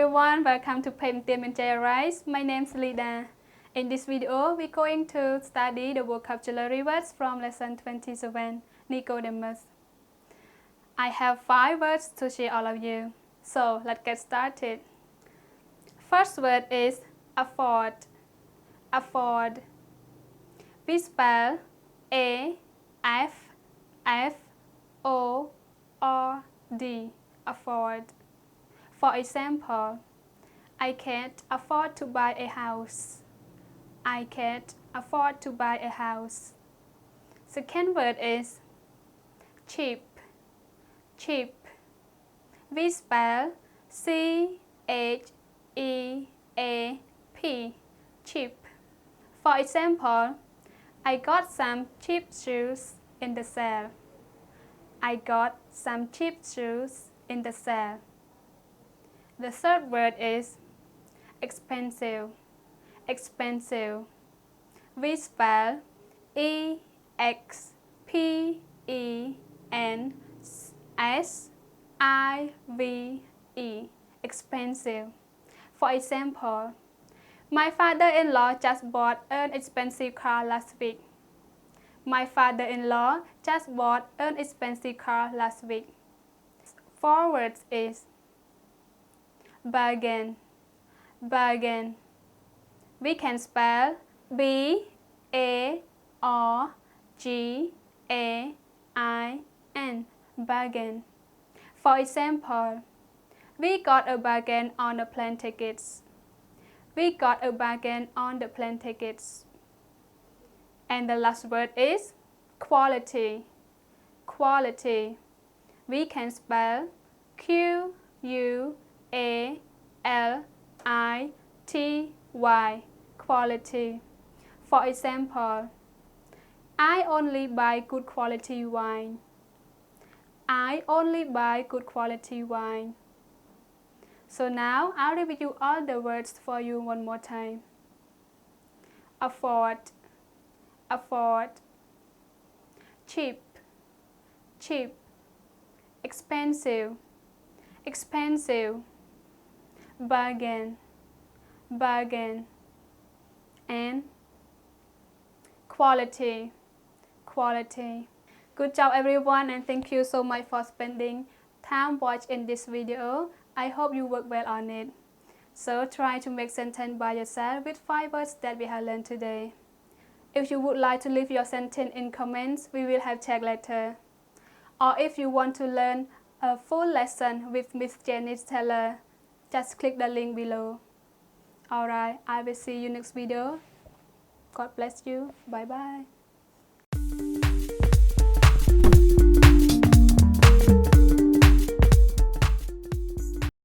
everyone, welcome to Rise. My name is Lida. In this video, we're going to study the vocabulary words from lesson 27, Nicodemus. I have 5 words to share all of you. So let's get started. First word is afford. Afford. We spell A-F-F-O-R-D. Afford. For example, I can't afford to buy a house. I can't afford to buy a house. Second word is cheap. Cheap. We spell C-H-E-A-P. Cheap. For example, I got some cheap shoes in the sale. I got some cheap shoes in the sale. The third word is expensive. Expensive. We spell E-X-P-E-N-S-I-V-E. Expensive. For example, my father-in-law just bought an expensive car last week. My father-in-law just bought an expensive car last week. 4 words is bargain. Bargain. We can spell B-A-R-G-A-I-N. Bargain. For example, we got a bargain on the plane tickets. We got a bargain on the plane tickets. And the last word is quality. Quality. We can spell Q-U-A-L-I-T-Y. Quality. For example, I only buy good quality wine. I only buy good quality wine. So now I'll review all the words for you one more time. Afford. Afford. Cheap. Cheap. Expensive. Expensive. Bargain. Bargain. And quality. Quality. Good job everyone, and thank you so much for spending time watching this video. I hope you work well on it. So try to make sentence by yourself with 5 words that we have learned today. If you would like to leave your sentence in comments, we will have checked later. Or if you want to learn a full lesson with Miss Janice Taylor, just click the link below. Alright, I will see you next video. God bless you. Bye bye.